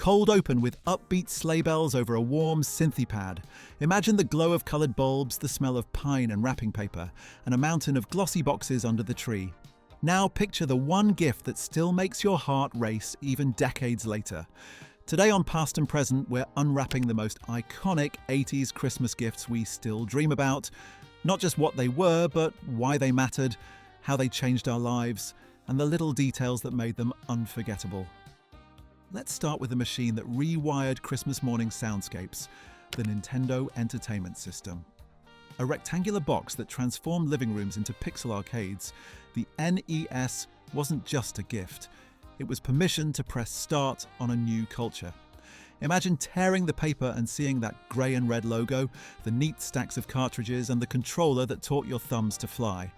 Cold open with upbeat sleigh bells over a warm synthy pad. Imagine the glow of coloured bulbs, the smell of pine and wrapping paper, and a mountain of glossy boxes under the tree. Now picture the one gift that still makes your heart race even decades later. Today on Past and Present, we're unwrapping the most iconic 80s Christmas gifts we still dream about. Not just what they were, but why they mattered, how they changed our lives, and the little details that made them unforgettable. Let's start with a machine that rewired Christmas morning soundscapes, the Nintendo Entertainment System. A rectangular box that transformed living rooms into pixel arcades, the NES wasn't just a gift. It was permission to press start on a new culture. Imagine tearing the paper and seeing that grey and red logo, the neat stacks of cartridges, and the controller that taught your thumbs to fly.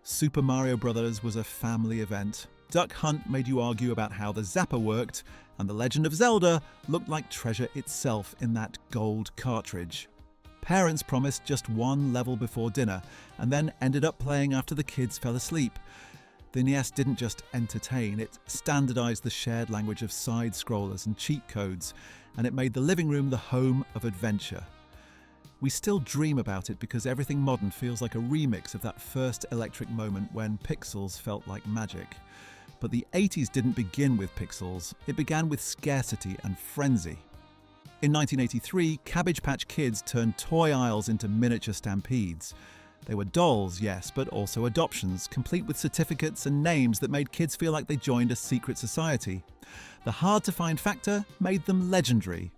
Super Mario Bros. Was a family event. Duck Hunt made you argue about how the zapper worked, and The Legend of Zelda looked like treasure itself in that gold cartridge. Parents promised just one level before dinner, and then ended up playing after the kids fell asleep. The NES didn't just entertain, it standardized the shared language of side-scrollers and cheat codes, and it made the living room the home of adventure. We still dream about it because everything modern feels like a remix of that first electric moment when pixels felt like magic. But the 80s didn't begin with pixels, it began with scarcity and frenzy. In 1983, Cabbage Patch Kids turned toy aisles into miniature stampedes. They were dolls, yes, but also adoptions, complete with certificates and names that made kids feel like they joined a secret society. The hard-to-find factor made them legendary.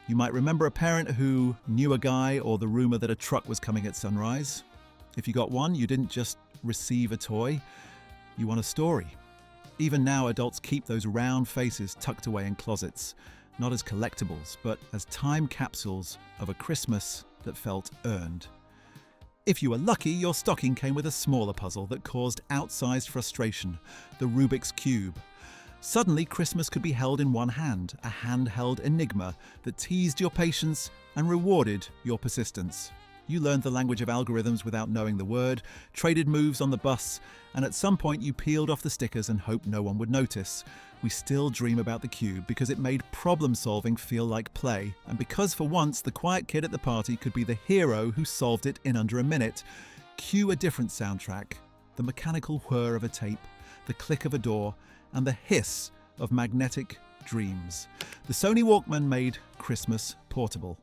You might remember a parent who knew a guy or the rumour that a truck was coming at sunrise. If you got one, you didn't just receive a toy, you won a story. Even now, adults keep those round faces tucked away in closets, not as collectibles, but as time capsules of a Christmas that felt earned. If you were lucky, your stocking came with a smaller puzzle that caused outsized frustration, the Rubik's Cube. Suddenly, Christmas could be held in one hand, a handheld enigma that teased your patience and rewarded your persistence. You learned the language of algorithms without knowing the word, traded moves on the bus, and at some point you peeled off the stickers and hoped no one would notice. We still dream about the cube because it made problem-solving feel like play, and because for once the quiet kid at the party could be the hero who solved it in under a minute. Cue a different soundtrack, the mechanical whir of a tape, the click of a door, and the hiss of magnetic dreams. The Sony Walkman made Christmas portable.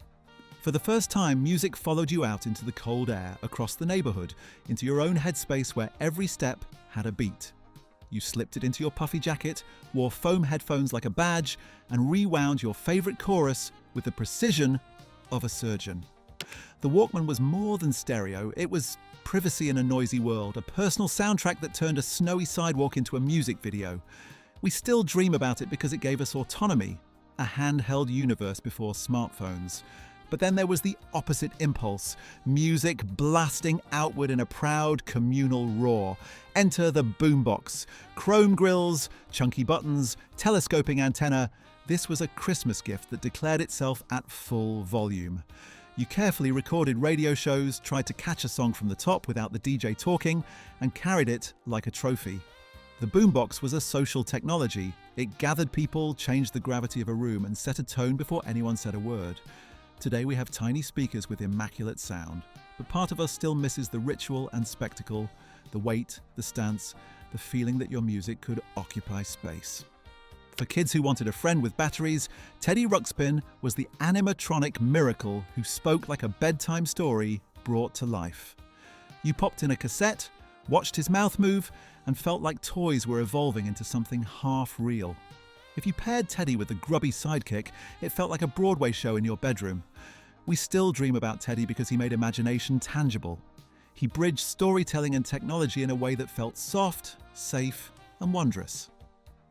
For the first time, music followed you out into the cold air, across the neighbourhood, into your own headspace where every step had a beat. You slipped it into your puffy jacket, wore foam headphones like a badge, and rewound your favourite chorus with the precision of a surgeon. The Walkman was more than stereo, it was privacy in a noisy world, a personal soundtrack that turned a snowy sidewalk into a music video. We still dream about it because it gave us autonomy, a handheld universe before smartphones. But then there was the opposite impulse, music blasting outward in a proud communal roar. Enter the boombox. Chrome grills, chunky buttons, telescoping antenna. This was a Christmas gift that declared itself at full volume. You carefully recorded radio shows, tried to catch a song from the top without the DJ talking, and carried it like a trophy. The boombox was a social technology. It gathered people, changed the gravity of a room, and set a tone before anyone said a word. Today we have tiny speakers with immaculate sound, but part of us still misses the ritual and spectacle, the weight, the stance, the feeling that your music could occupy space. For kids who wanted a friend with batteries, Teddy Ruxpin was the animatronic miracle who spoke like a bedtime story brought to life. You popped in a cassette, watched his mouth move, and felt like toys were evolving into something half real. If you paired Teddy with the grubby sidekick, it felt like a Broadway show in your bedroom. We still dream about Teddy because he made imagination tangible. He bridged storytelling and technology in a way that felt soft, safe, and wondrous.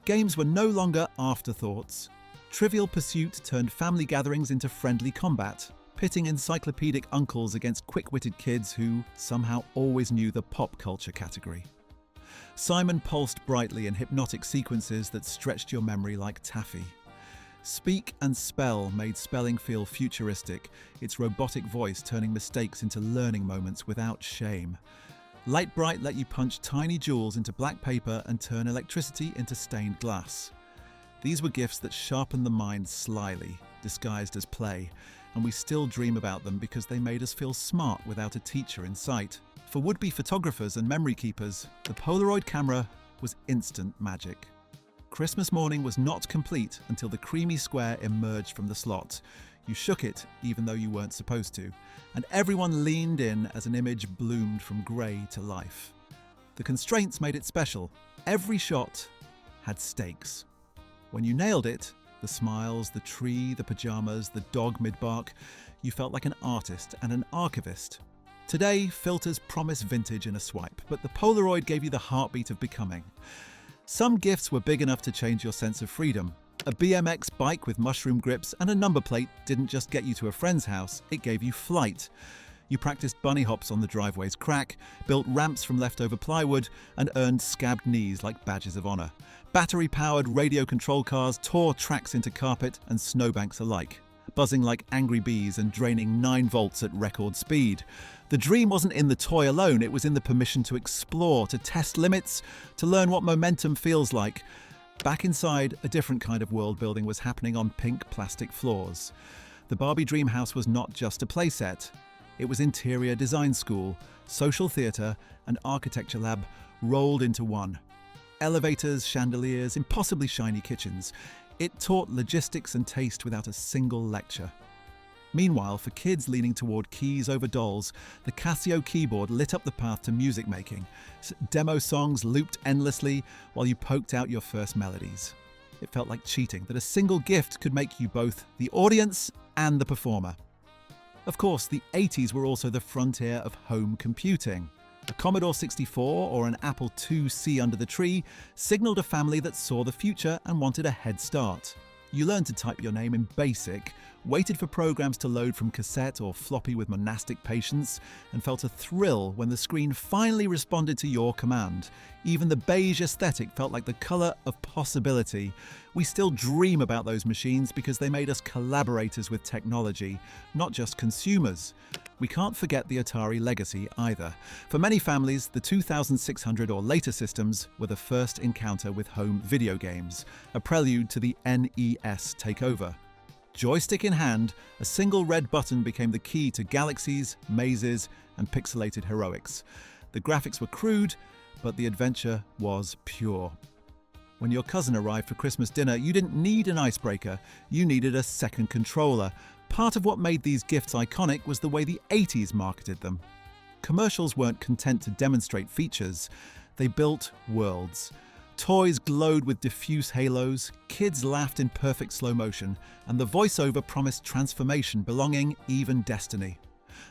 Games were no longer afterthoughts. Trivial Pursuit turned family gatherings into friendly combat, pitting encyclopedic uncles against quick-witted kids who somehow always knew the pop culture category. Simon pulsed brightly in hypnotic sequences that stretched your memory like taffy. Speak and Spell made spelling feel futuristic, its robotic voice turning mistakes into learning moments without shame. Light Bright let you punch tiny jewels into black paper and turn electricity into stained glass. These were gifts that sharpened the mind slyly, disguised as play, and we still dream about them because they made us feel smart without a teacher in sight. For would-be photographers and memory keepers, the Polaroid camera was instant magic. Christmas morning was not complete until the creamy square emerged from the slot. You shook it even though you weren't supposed to, and everyone leaned in as an image bloomed from grey to life. The constraints made it special. Every shot had stakes. When you nailed it, the smiles, the tree, the pajamas, the dog mid-bark, you felt like an artist and an archivist. Today, filters promise vintage in a swipe, but the Polaroid gave you the heartbeat of becoming. Some gifts were big enough to change your sense of freedom. A BMX bike with mushroom grips and a number plate didn't just get you to a friend's house, it gave you flight. You practiced bunny hops on the driveway's crack, built ramps from leftover plywood, and earned scabbed knees like badges of honor. Battery-powered radio control cars tore tracks into carpet and snowbanks alike, buzzing like angry bees and draining 9 volts at record speed. The dream wasn't in the toy alone, it was in the permission to explore, to test limits, to learn what momentum feels like. Back inside, a different kind of world building was happening on pink plastic floors. The Barbie Dream House was not just a playset. It was interior design school, social theatre, and architecture lab rolled into one. Elevators, chandeliers, impossibly shiny kitchens. It taught logistics and taste without a single lecture. Meanwhile, for kids leaning toward keys over dolls, the Casio keyboard lit up the path to music making. Demo songs looped endlessly while you poked out your first melodies. It felt like cheating, that a single gift could make you both the audience and the performer. Of course, the 80s were also the frontier of home computing. A Commodore 64 or an Apple IIc under the tree signaled a family that saw the future and wanted a head start. You learned to type your name in BASIC, waited for programs to load from cassette or floppy with monastic patience, and felt a thrill when the screen finally responded to your command. Even the beige aesthetic felt like the colour of possibility. We still dream about those machines because they made us collaborators with technology, not just consumers. We can't forget the Atari legacy either. For many families, the 2600 or later systems were the first encounter with home video games, a prelude to the NES takeover. Joystick in hand, a single red button became the key to galaxies, mazes, and pixelated heroics. The graphics were crude, but the adventure was pure. When your cousin arrived for Christmas dinner, you didn't need an icebreaker, you needed a second controller. Part of what made these gifts iconic was the way the 80s marketed them. Commercials weren't content to demonstrate features, they built worlds. Toys glowed with diffuse halos, kids laughed in perfect slow motion, and the voiceover promised transformation, belonging, even destiny.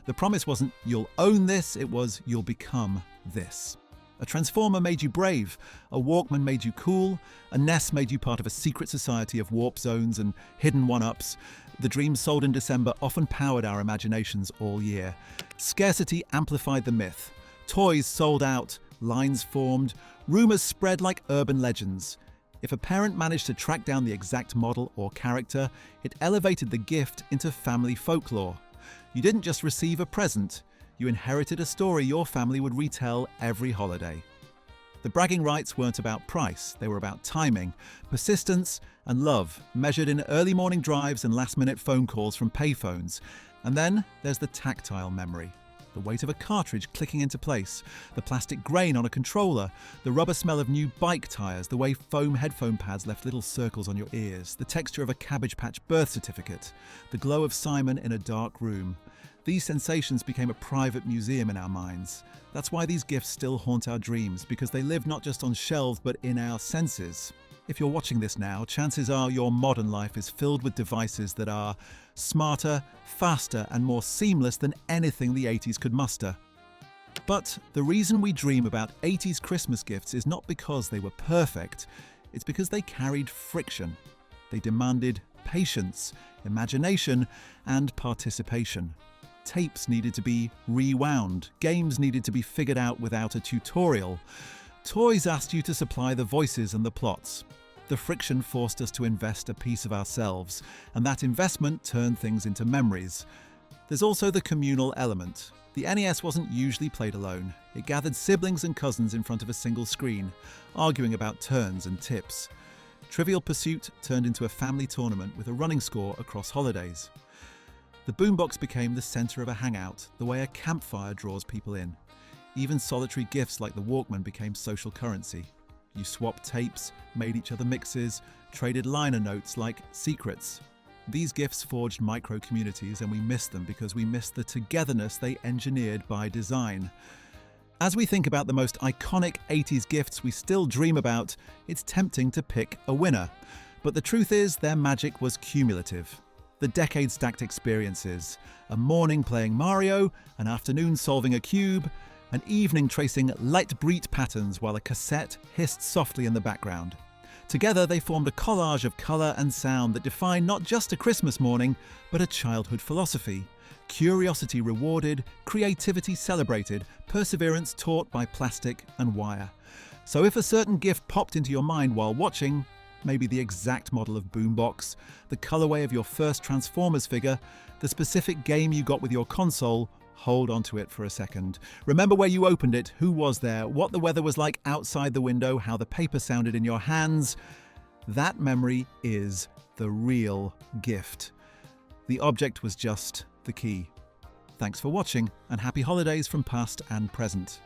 The promise wasn't, you'll own this, it was, you'll become this. A Transformer made you brave, a Walkman made you cool, a NES made you part of a secret society of warp zones and hidden one-ups. The dreams sold in December often powered our imaginations all year. Scarcity amplified the myth. Toys sold out, lines formed, rumours spread like urban legends. If a parent managed to track down the exact model or character, it elevated the gift into family folklore. You didn't just receive a present, you inherited a story your family would retell every holiday. The bragging rights weren't about price, they were about timing, persistence, and love, measured in early morning drives and last-minute phone calls from payphones. And then there's the tactile memory. The weight of a cartridge clicking into place, the plastic grain on a controller, the rubber smell of new bike tyres, the way foam headphone pads left little circles on your ears, the texture of a Cabbage Patch birth certificate, the glow of Simon in a dark room. These sensations became a private museum in our minds. That's why these gifts still haunt our dreams, because they live not just on shelves but in our senses. If you're watching this now, chances are your modern life is filled with devices that are smarter, faster, and more seamless than anything the 80s could muster. But the reason we dream about 80s Christmas gifts is not because they were perfect, it's because they carried friction. They demanded patience, imagination, and participation. Tapes needed to be rewound, games needed to be figured out without a tutorial. Toys asked you to supply the voices and the plots. The friction forced us to invest a piece of ourselves, and that investment turned things into memories. There's also the communal element. The NES wasn't usually played alone. It gathered siblings and cousins in front of a single screen, arguing about turns and tips. Trivial Pursuit turned into a family tournament with a running score across holidays. The boombox became the centre of a hangout, the way a campfire draws people in. Even solitary gifts like the Walkman became social currency. You swapped tapes, made each other mixes, traded liner notes like secrets. These gifts forged micro-communities, and we miss them because we miss the togetherness they engineered by design. As we think about the most iconic 80s gifts we still dream about, it's tempting to pick a winner. But the truth is, their magic was cumulative. The decade-stacked experiences, a morning playing Mario, an afternoon solving a cube, an evening tracing light breed patterns while a cassette hissed softly in the background. Together they formed a collage of colour and sound that defined not just a Christmas morning, but a childhood philosophy. Curiosity rewarded, creativity celebrated, perseverance taught by plastic and wire. So if a certain gift popped into your mind while watching, maybe the exact model of boombox, the colourway of your first Transformers figure, the specific game you got with your console, hold on to it for a second. Remember where you opened it, who was there, what the weather was like outside the window, how the paper sounded in your hands. That memory is the real gift. The object was just the key. Thanks for watching, and happy holidays from past and present.